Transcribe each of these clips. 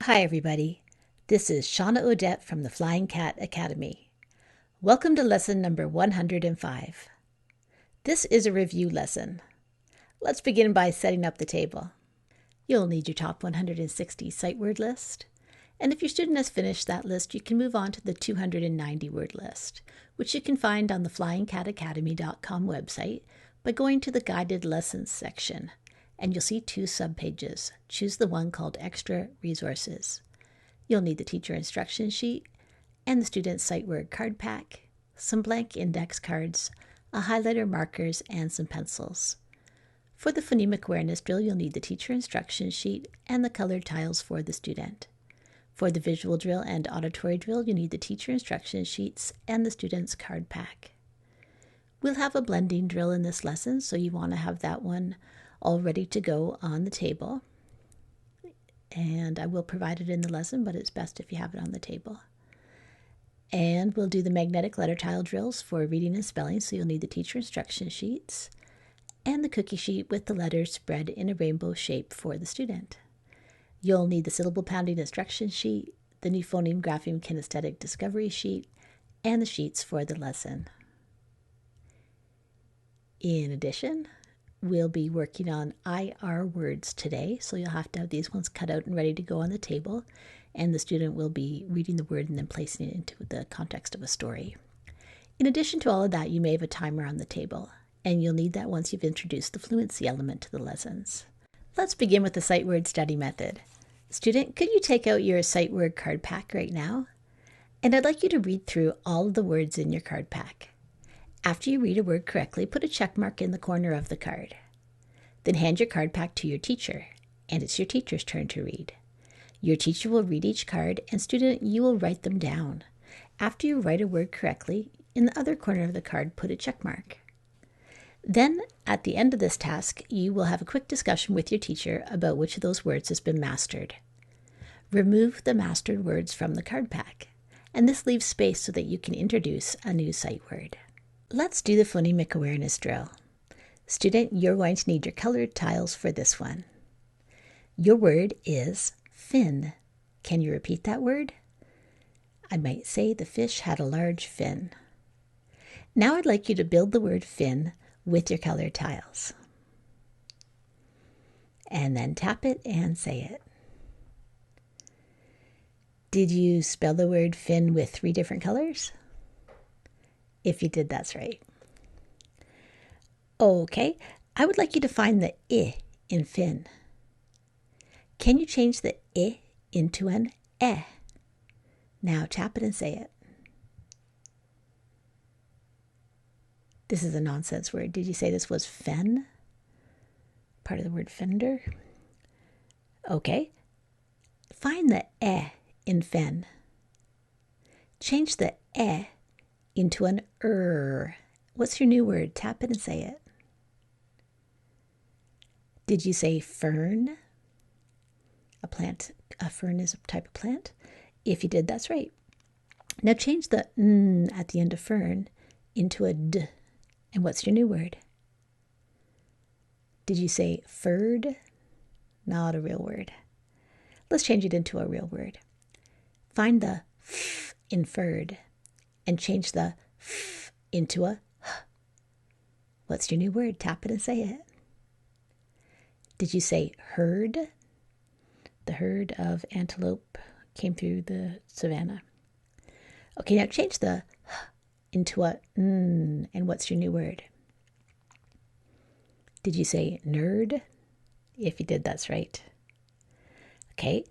Hi everybody, this is Shawna Odette from the Flying Cat Academy. Welcome to lesson number 105. This is a review lesson. Let's begin by setting up the table. You'll need your top 160 sight word list, and if your student has finished that list, you can move on to the 290 word list, which you can find on the flyingcatacademy.com website by going to the guided lessons section. And you'll see two subpages. Choose the one called Extra Resources. You'll need the teacher instruction sheet and the student's sight word card pack, some blank index cards, a highlighter, markers, and some pencils. For the phonemic awareness drill, you'll need the teacher instruction sheet and the colored tiles for the student. For the visual drill and auditory drill, you need the teacher instruction sheets and the student's card pack. We'll have a blending drill in this lesson, so you want to have that one all ready to go on the table. And I will provide it in the lesson, but it's best if you have it on the table. And we'll do the magnetic letter tile drills for reading and spelling, so you'll need the teacher instruction sheets and the cookie sheet with the letters spread in a rainbow shape for the student. You'll need the syllable pounding instruction sheet, the new phoneme grapheme kinesthetic discovery sheet, and the sheets for the lesson. In addition, we'll be working on IR words today, so you'll have to have these ones cut out and ready to go on the table, and the student will be reading the word and then placing it into the context of a story. In addition to all of that, you may have a timer on the table, and you'll need that once you've introduced the fluency element to the lessons. Let's begin with the sight word study method. Student, could you take out your sight word card pack right now? And I'd like you to read through all of the words in your card pack. After you read a word correctly, put a check mark in the corner of the card. Then hand your card pack to your teacher, and it's your teacher's turn to read. Your teacher will read each card, and student, you will write them down. After you write a word correctly, in the other corner of the card, put a check mark. Then, at the end of this task, you will have a quick discussion with your teacher about which of those words has been mastered. Remove the mastered words from the card pack, and this leaves space so that you can introduce a new sight word. Let's do the phonemic awareness drill. Student, you're going to need your colored tiles for this one. Your word is fin. Can you repeat that word? I might say the fish had a large fin. Now I'd like you to build the word fin with your colored tiles. And then tap it and say it. Did you spell the word fin with 3 different colors? If you did, that's right. Okay, I would like you to find the I in fin. Can you change the I into an eh? Now tap it and say it. This is a nonsense word. Did you say this was fen? Part of the word fender? Okay. Find the eh in fen. Change the eh into an What's your new word? Tap it and say it. Did you say fern? A fern is a type of plant. If you did, that's right. Now change the n at the end of fern into a d. And what's your new word? Did you say furred? Not a real word. Let's change it into a real word. Find the f in furred and change the f into a h. What's your new word? Tap it and say it. Did you say herd? The herd of antelope came through the savannah. Okay, now change the h into a n, and what's your new word? Did you say nerd? If you did, that's right. Okay,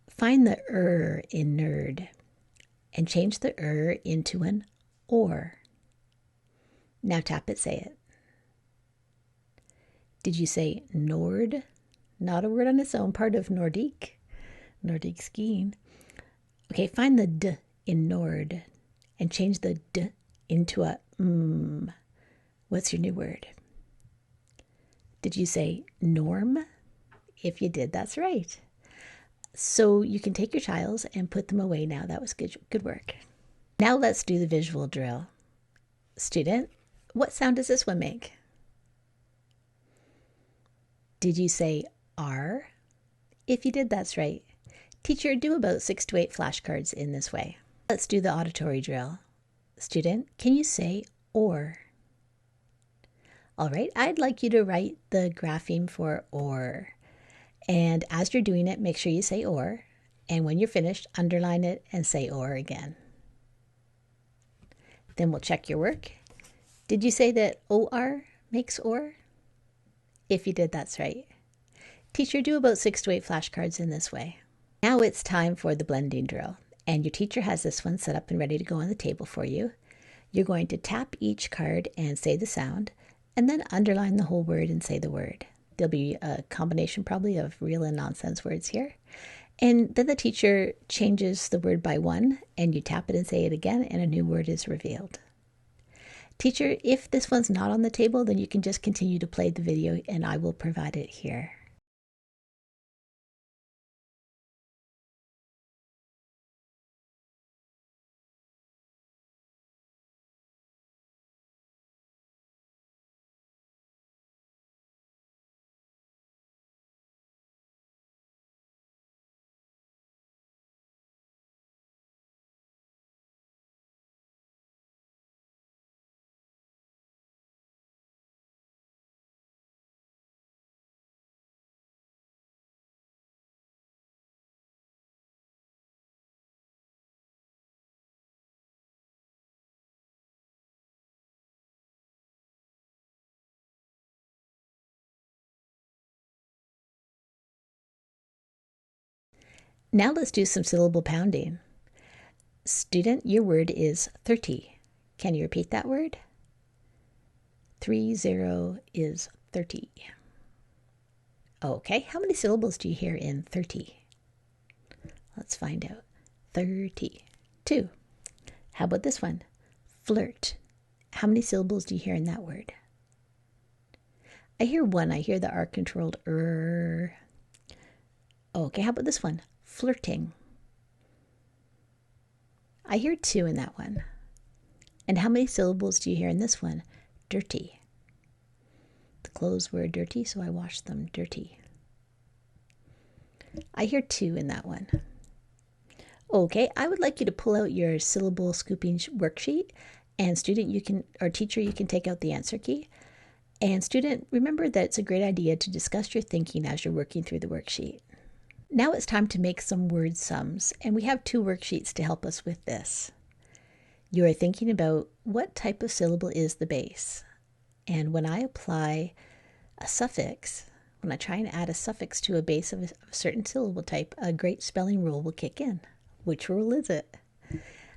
find the in nerd and change the into an or. Now tap it, say it. Did you say Nord? Not a word on its own, part of Nordic skiing. Okay, find the d in Nord and change the d into a m. What's your new word? Did you say norm? If you did, that's right. So you can take your tiles and put them away now. That was good work. Now let's do the visual drill. Student, what sound does this one make? Did you say R? If you did, that's right. Teacher, do about 6 to 8 flashcards in this way. Let's do the auditory drill. Student, can you say or? All right, I'd like you to write the grapheme for or. And as you're doing it, make sure you say or. And when you're finished, underline it and say or again. Then we'll check your work. Did you say that OR makes or? If you did, that's right. Teacher, do about 6 to 8 flashcards in this way. Now it's time for the blending drill. And your teacher has this one set up and ready to go on the table for you. You're going to tap each card and say the sound, and then underline the whole word and say the word. There'll be a combination probably of real and nonsense words here. And then the teacher changes the word by one, and you tap it and say it again, and a new word is revealed. Teacher, if this one's not on the table, then you can just continue to play the video, and I will provide it here. Now let's do some syllable pounding. Student, your word is 30. Can you repeat that word? 30 is 30. Okay, how many syllables do you hear in 30? Let's find out. 32. How about this one? Flirt. How many syllables do you hear in that word? I hear one. I hear the R-controlled er. Okay, how about this one? Flirting. I hear 2 in that one. And how many syllables do you hear in this one? Dirty. The clothes were dirty, so I washed them dirty. I hear 2 in that one. Okay, I would like you to pull out your syllable scooping worksheet, and student, you can, or teacher, you can take out the answer key. And student, remember that it's a great idea to discuss your thinking as you're working through the worksheet. Now it's time to make some word sums, and we have 2 worksheets to help us with this. You are thinking about what type of syllable is the base. And when I apply a suffix, when I try and add a suffix to a base of a certain syllable type, a great spelling rule will kick in. Which rule is it?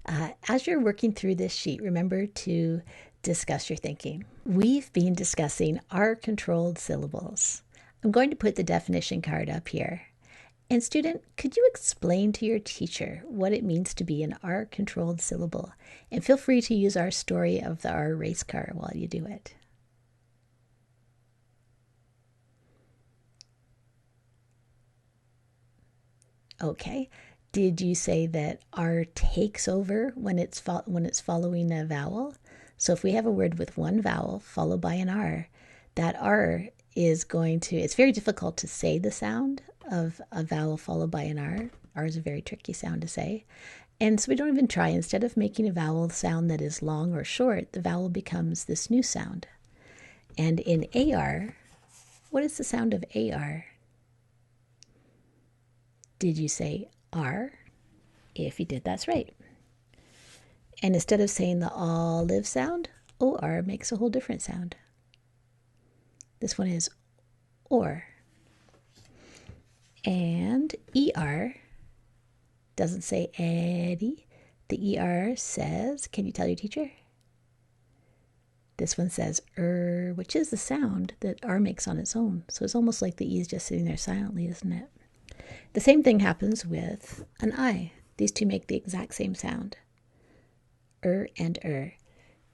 As you're working through this sheet, remember to discuss your thinking. We've been discussing R-controlled syllables. I'm going to put the definition card up here. And student, could you explain to your teacher what it means to be an R-controlled syllable? And feel free to use our story of the R race car while you do it. Okay. Did you say that R takes over when it's following a vowel? So if we have a word with one vowel followed by an R, that R is going to, it's very difficult to say the sound of a vowel followed by an R. R is a very tricky sound to say. And so we don't even try. Instead of making a vowel sound that is long or short, the vowel becomes this new sound. And in AR, what is the sound of AR? Did you say R? If you did, that's right. And instead of saying the olive sound, OR makes a whole different sound. This one is or. And ER doesn't say Eddie. The ER says, can you tell your teacher? This one says which is the sound that R makes on its own. So it's almost like the E is just sitting there silently, isn't it? The same thing happens with an I. These two make the exact same sound. And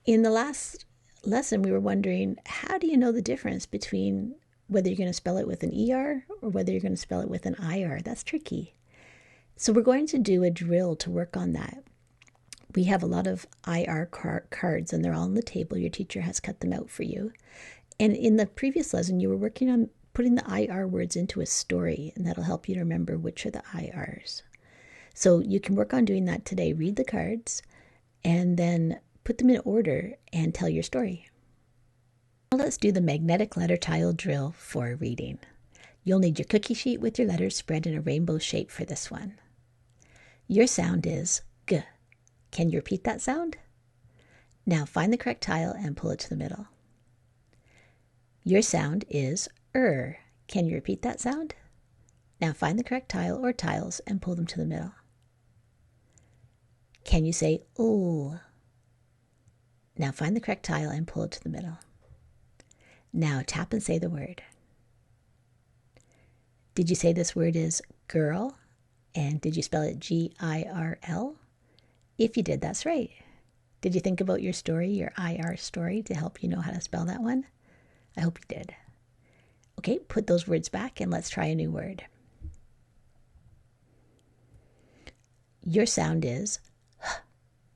In the last lesson, we were wondering, how do you know the difference between whether you're going to spell it with an ER or whether you're going to spell it with an IR? That's tricky. So we're going to do a drill to work on that. We have a lot of IR cards, and they're all on the table. Your teacher has cut them out for you. And in the previous lesson, you were working on putting the IR words into a story, and that'll help you to remember which are the IRs. So you can work on doing that today. Read the cards and then put them in order and tell your story. Now let's do the magnetic letter tile drill for reading. You'll need your cookie sheet with your letters spread in a rainbow shape for this one. Your sound is G. Can you repeat that sound? Now find the correct tile and pull it to the middle. Your sound is Can you repeat that sound? Now find the correct tile or tiles and pull them to the middle. Can you say ooh? Now find the correct tile and pull it to the middle. Now tap and say the word. Did you say this word is girl? And did you spell it G-I-R-L? If you did, that's right. Did you think about your story, your IR story, to help you know how to spell that one? I hope you did. Okay, put those words back and let's try a new word. Your sound is H.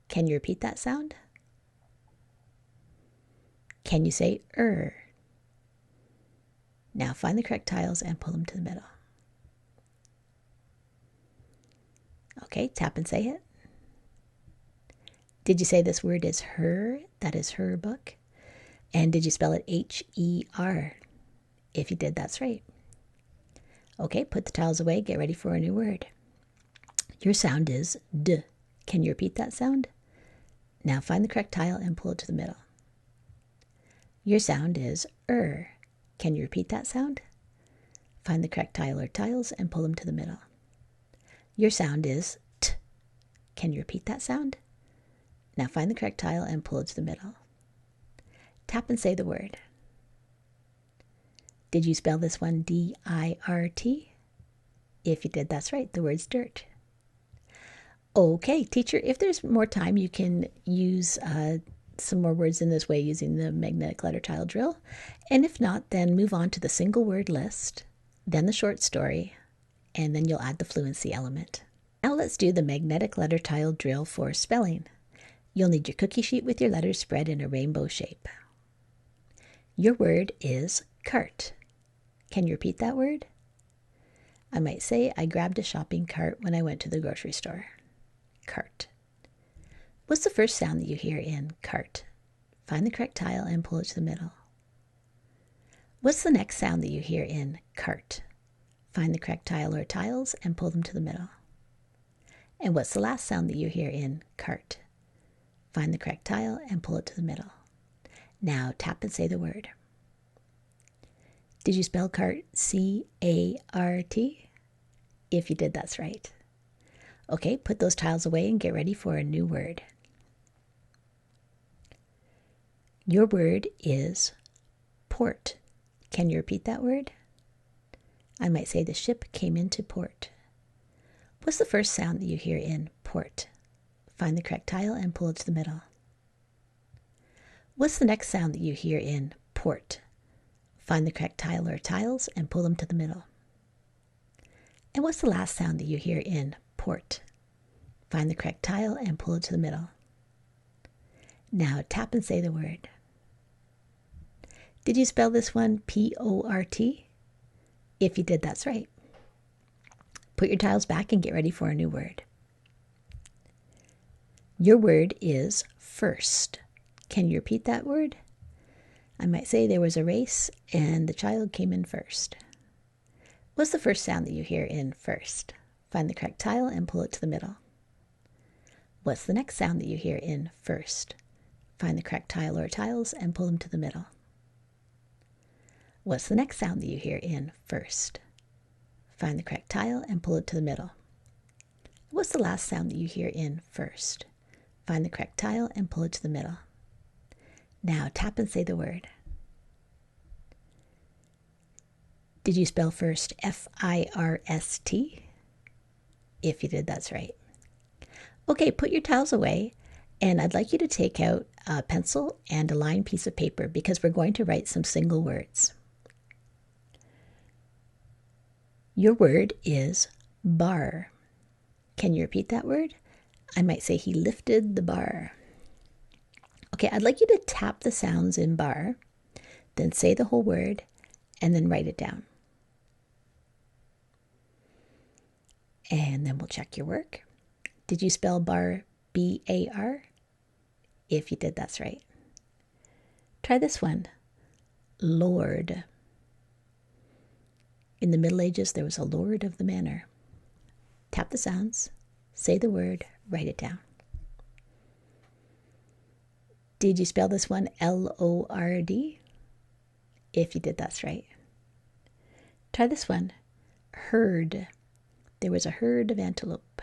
Can you repeat that sound? Can you say Now find the correct tiles and pull them to the middle. Okay, tap and say it. Did you say this word is her? That is her book. And did you spell it H-E-R? If you did, that's right. Okay, put the tiles away. Get ready for a new word. Your sound is D. Can you repeat that sound? Now find the correct tile and pull it to the middle. Your sound is Can you repeat that sound? Find the correct tile or tiles and pull them to the middle. Your sound is T. Can you repeat that sound? Now find the correct tile and pull it to the middle. Tap and say the word. Did you spell this one D-I-R-T? If you did, that's right. The word's dirt. Okay, teacher, if there's more time, you can use some more words in this way using the magnetic letter tile drill. And if not, then move on to the single word list, then the short story, and then you'll add the fluency element. Now let's do the magnetic letter tile drill for spelling. You'll need your cookie sheet with your letters spread in a rainbow shape. Your word is cart. Can you repeat that word? I might say I grabbed a shopping cart when I went to the grocery store. Cart. What's the first sound that you hear in cart? Find the correct tile and pull it to the middle. What's the next sound that you hear in cart? Find the correct tile or tiles and pull them to the middle. And what's the last sound that you hear in cart? Find the correct tile and pull it to the middle. Now tap and say the word. Did you spell cart C-A-R-T? If you did, that's right. Okay, put those tiles away and get ready for a new word. Your word is port. Can you repeat that word? I might say the ship came into port. What's the first sound that you hear in port? Find the correct tile and pull it to the middle. What's the next sound that you hear in port? Find the correct tile or tiles and pull them to the middle. And what's the last sound that you hear in port? Find the correct tile and pull it to the middle. Now tap and say the word. Did you spell this one P-O-R-T? If you did, that's right. Put your tiles back and get ready for a new word. Your word is first. Can you repeat that word? I might say there was a race and the child came in first. What's the first sound that you hear in first? Find the correct tile and pull it to the middle. What's the next sound that you hear in first? Find the correct tile or tiles and pull them to the middle. What's the next sound that you hear in first? Find the correct tile and pull it to the middle. What's the last sound that you hear in first? Find the correct tile and pull it to the middle. Now tap and say the word. Did you spell first F-I-R-S-T? If you did, that's right. Okay, put your tiles away, and I'd like you to take out a pencil and a lined piece of paper because we're going to write some single words. Your word is bar. Can you repeat that word? I might say he lifted the bar. Okay, I'd like you to tap the sounds in bar, then say the whole word, and then write it down. And then we'll check your work. Did you spell bar B-A-R? If you did, that's right. Try this one. Lord. In the Middle Ages, there was a lord of the manor. Tap the sounds, say the word, write it down. Did you spell this one L-O-R-D? If you did, that's right. Try this one. Herd. There was a herd of antelope.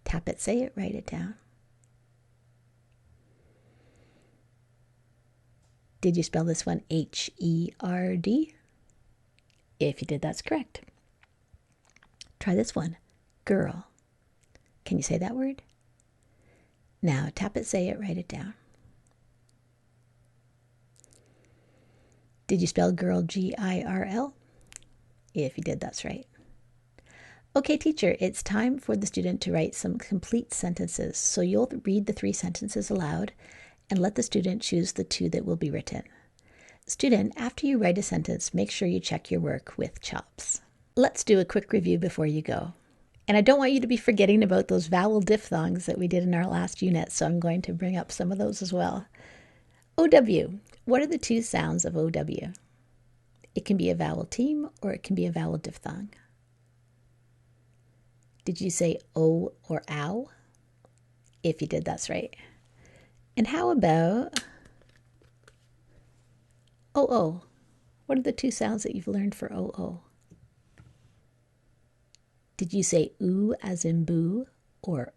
Tap it, say it, write it down. Did you spell this one H-E-R-D? If you did, that's correct. Try this one. Girl. Can you say that word? Now tap it, say it, write it down. Did you spell girl G-I-R-L? If you did, that's right. Okay, teacher, it's time for the student to write some complete sentences. So you'll read the 3 sentences aloud and let the student choose the 2 that will be written. Student, after you write a sentence, make sure you check your work with CHOPS. Let's do a quick review before you go. And I don't want you to be forgetting about those vowel diphthongs that we did in our last unit, so I'm going to bring up some of those as well. OW. What are the 2 sounds of OW? It can be a vowel team or it can be a vowel diphthong. Did you say O or ow? If you did, that's right. And how about OO? What are the 2 sounds that you've learned for OO? Did you say oo as in boo or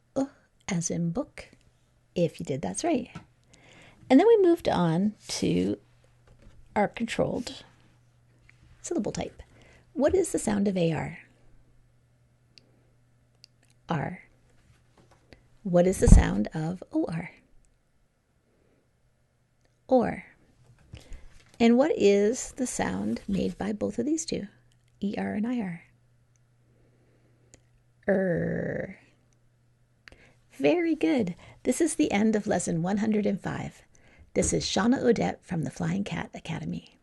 as in book? If you did, that's right. And then we moved on to our controlled syllable type. What is the sound of AR? R. What is the sound of OR? Or. And what is the sound made by both of these 2? ER and IR. Very good. This is the end of lesson 105. This is Shawna Odette from the Flying Cat Academy.